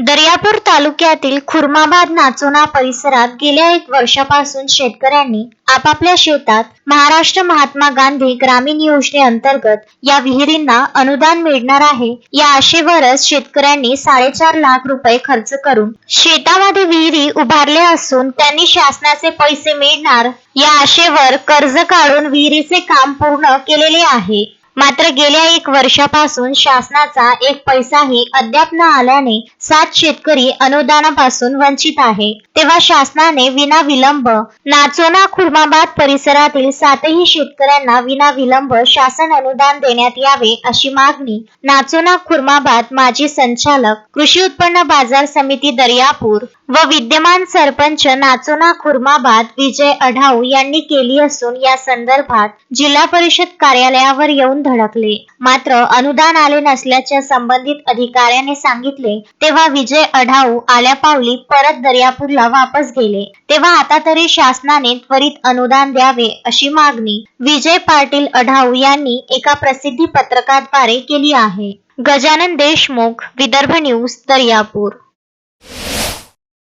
दर्यापूर तालुक्यातील खुर्माबाद नाचोना परिसरात गेल्या 1 वर्षापासून शेतकऱ्यांनी आपापल्या शेतात महाराष्ट्र महात्मा गांधी ग्रामीण योजनेअंतर्गत या विहिरींना अनुदान मिळणार आहे या आशेवरच शेतकऱ्यांनी 4.5 लाख रुपये खर्च करून शेतामध्ये विहिरी उभारल्या असून त्यांनी शासनाचे पैसे मिळणार या आशेवर कर्ज काढून विहिरीचे काम पूर्ण केलेले आहे। मात्र गेल्या 1 वर्षापासून शासनाचा 1 पैसाही अद्याप न आल्याने 7 शेतकरी अनुदानापासून वंचित आहे। तेव्हा शासनाने विनाविलंब नाचोना खुर्माबाद परिसरातील 7ही शेतकऱ्यांना विनाविलंब शासन अनुदान देण्यात यावे अशी मागणी नाचोना खुर्माबाद माजी संचालक कृषी उत्पन्न बाजार समिती दर्यापूर व विद्यमान सरपंच नाचोना खुर्माबाद विजय अढाऊ यांनी केली असून या संदर्भात जिल्हा परिषद कार्यालयावर येऊन धडकले। मात्र अनुदान आले नसल्याचे संबंधित अधिकाऱ्याने सांगितले। तेव्हा विजय अढाऊ आल्या पावली परत दर्यापूरला वापस गेले। तेव्हा आता तरी शासनाने त्वरित अनुदान द्यावे अशी मागणी विजय पाटील अढाऊ यांनी एका प्रसिद्धी पत्रकाद्वारे केली आहे। गजानन देशमुख, विदर्भ न्यूज, दर्यापूर।